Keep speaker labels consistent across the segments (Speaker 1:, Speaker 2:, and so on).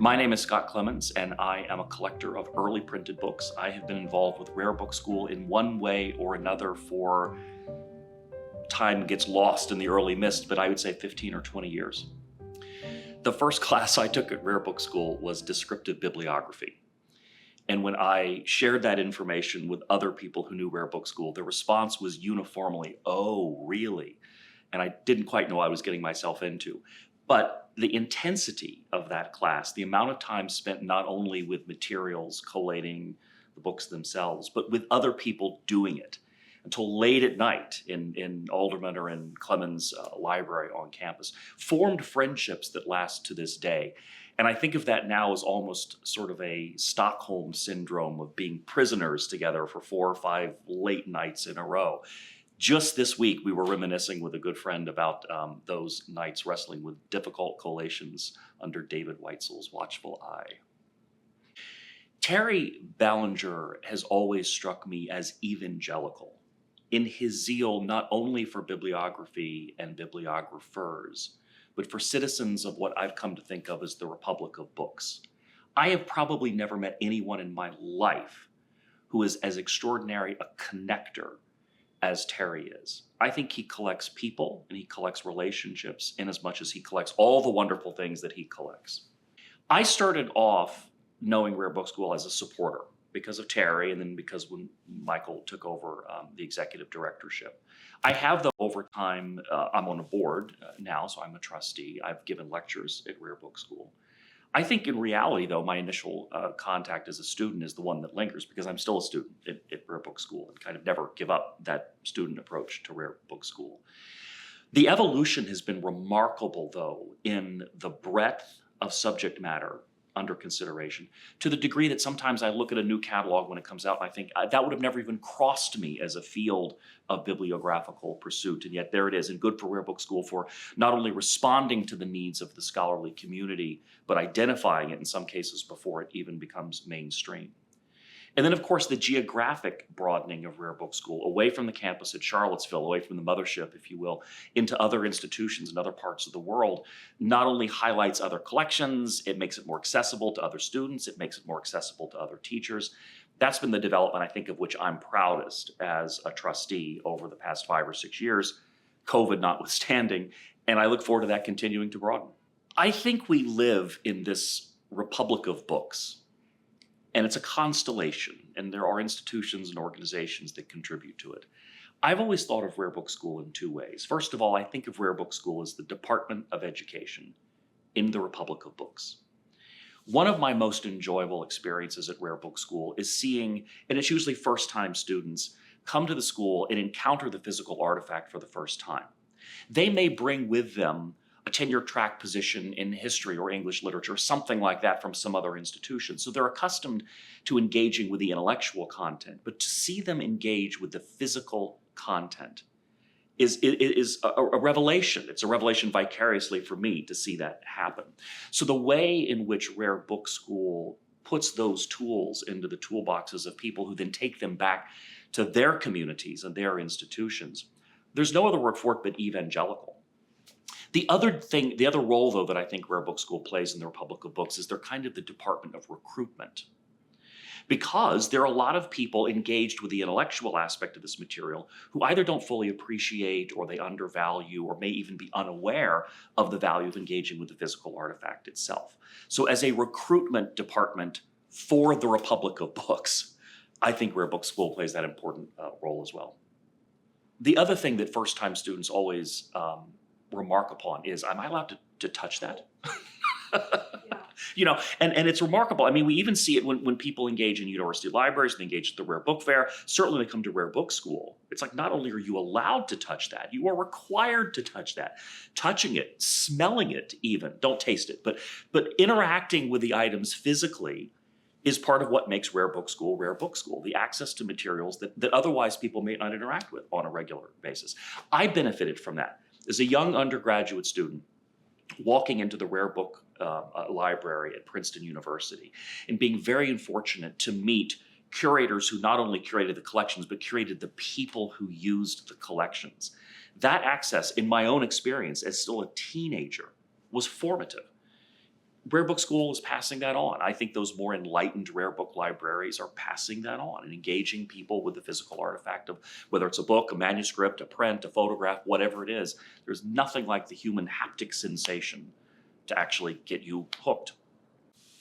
Speaker 1: My name is Scott Clemons, and I am a collector of early printed books. I have been involved with Rare Book School in one way or another for time gets lost in the early mist, but I would say 15 or 20 years. The first class I took at Rare Book School was descriptive bibliography. And when I shared that information with other people who knew Rare Book School, the response was uniformly, "Oh, really?" And I didn't quite know what I was getting myself into. But the intensity of that class, the amount of time spent not only with materials collating the books themselves, but with other people doing it until late at night in Alderman or in Clemons library on campus, formed friendships that last to this day. And I think of that now as almost sort of a Stockholm syndrome of being prisoners together for 4 or 5 late nights in a row. Just this week, we were reminiscing with a good friend about those nights wrestling with difficult collations under David Weitzel's watchful eye. Terry Ballinger has always struck me as evangelical in his zeal not only for bibliography and bibliographers, but for citizens of what I've come to think of as the Republic of Books. I have probably never met anyone in my life who is as extraordinary a connector as Terry is. I think he collects people and he collects relationships in as much as he collects all the wonderful things that he collects. I started off knowing Rare Book School as a supporter because of Terry, and then because when Michael took over the executive directorship. I have, though, over time, I'm on a board now, so I'm a trustee. I've given lectures at Rare Book School. I think in reality, though, my initial contact as a student is the one that lingers because I'm still a student at Rare Book School and kind of never give up that student approach to Rare Book School. The evolution has been remarkable, though, in the breadth of subject matter under consideration, to the degree that sometimes I look at a new catalog when it comes out and I think that would have never even crossed me as a field of bibliographical pursuit. And yet there it is, and good for Rare Book School for not only responding to the needs of the scholarly community, but identifying it in some cases before it even becomes mainstream. And then, of course, the geographic broadening of Rare Book School away from the campus at Charlottesville, away from the mothership, if you will, into other institutions in other parts of the world, not only highlights other collections, it makes it more accessible to other students, it makes it more accessible to other teachers. That's been the development, I think, of which I'm proudest as a trustee over the past 5 or 6 years, COVID notwithstanding, and I look forward to that continuing to broaden. I think we live in this republic of books. And it's a constellation, and there are institutions and organizations that contribute to it. I've always thought of Rare Book School in 2 ways. First of all, I think of Rare Book School as the Department of Education in the Republic of Books. One of my most enjoyable experiences at Rare Book School is seeing, and it's usually first-time students, come to the school and encounter the physical artifact for the first time. They may bring with them a tenure track position in history or English literature, something like that from some other institution. So they're accustomed to engaging with the intellectual content, but to see them engage with the physical content is a revelation. It's a revelation vicariously for me to see that happen. So the way in which Rare Book School puts those tools into the toolboxes of people who then take them back to their communities and their institutions, there's no other word for it but evangelical. The other role, though, that I think Rare Book School plays in the Republic of Books is they're kind of the department of recruitment. Because there are a lot of people engaged with the intellectual aspect of this material who either don't fully appreciate or they undervalue or may even be unaware of the value of engaging with the physical artifact itself. So as a recruitment department for the Republic of Books, I think Rare Book School plays that important role as well. The other thing that first-time students always remark upon is, am I allowed to touch that? You know, and it's remarkable. I mean, we even see it when people engage in university libraries, they engage at the Rare Book Fair. Certainly when they come to Rare Book School, it's like not only are you allowed to touch that, you are required to touch that. Touching it, smelling it even, don't taste it, but interacting with the items physically is part of what makes Rare Book School, the access to materials that otherwise people may not interact with on a regular basis. I benefited from that. As a young undergraduate student, walking into the Rare Book library at Princeton University and being very unfortunate to meet curators who not only curated the collections, but curated the people who used the collections. That access, in my own experience as still a teenager, was formative. Rare Book School is passing that on. I think those more enlightened rare book libraries are passing that on and engaging people with the physical artifact of whether it's a book, a manuscript, a print, a photograph, whatever it is. There's nothing like the human haptic sensation to actually get you hooked.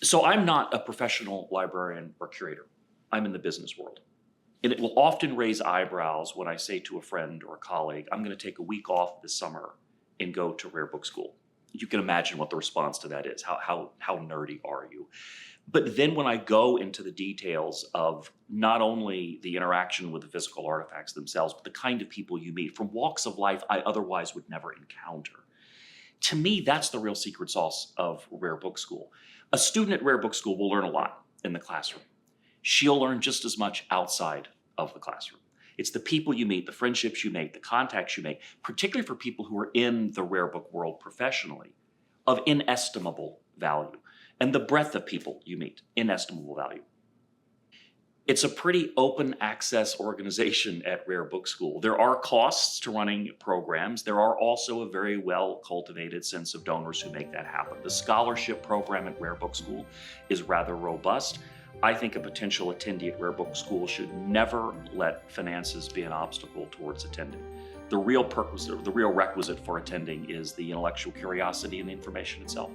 Speaker 1: So I'm not a professional librarian or curator. I'm in the business world. And it will often raise eyebrows when I say to a friend or a colleague, I'm going to take a week off this summer and go to Rare Book School. You can imagine what the response to that is. How nerdy are you? But then when I go into the details of not only the interaction with the physical artifacts themselves, but the kind of people you meet from walks of life I otherwise would never encounter. To me, that's the real secret sauce of Rare Book School. A student at Rare Book School will learn a lot in the classroom. She'll learn just as much outside of the classroom. It's the people you meet, the friendships you make, the contacts you make, particularly for people who are in the rare book world professionally, of inestimable value. And the breadth of people you meet, inestimable value. It's a pretty open access organization at Rare Book School. There are costs to running programs. There are also a very well cultivated sense of donors who make that happen. The scholarship program at Rare Book School is rather robust. I think a potential attendee at Rare Book School should never let finances be an obstacle towards attending. The real purpose, or the real requisite for attending is the intellectual curiosity and the information itself.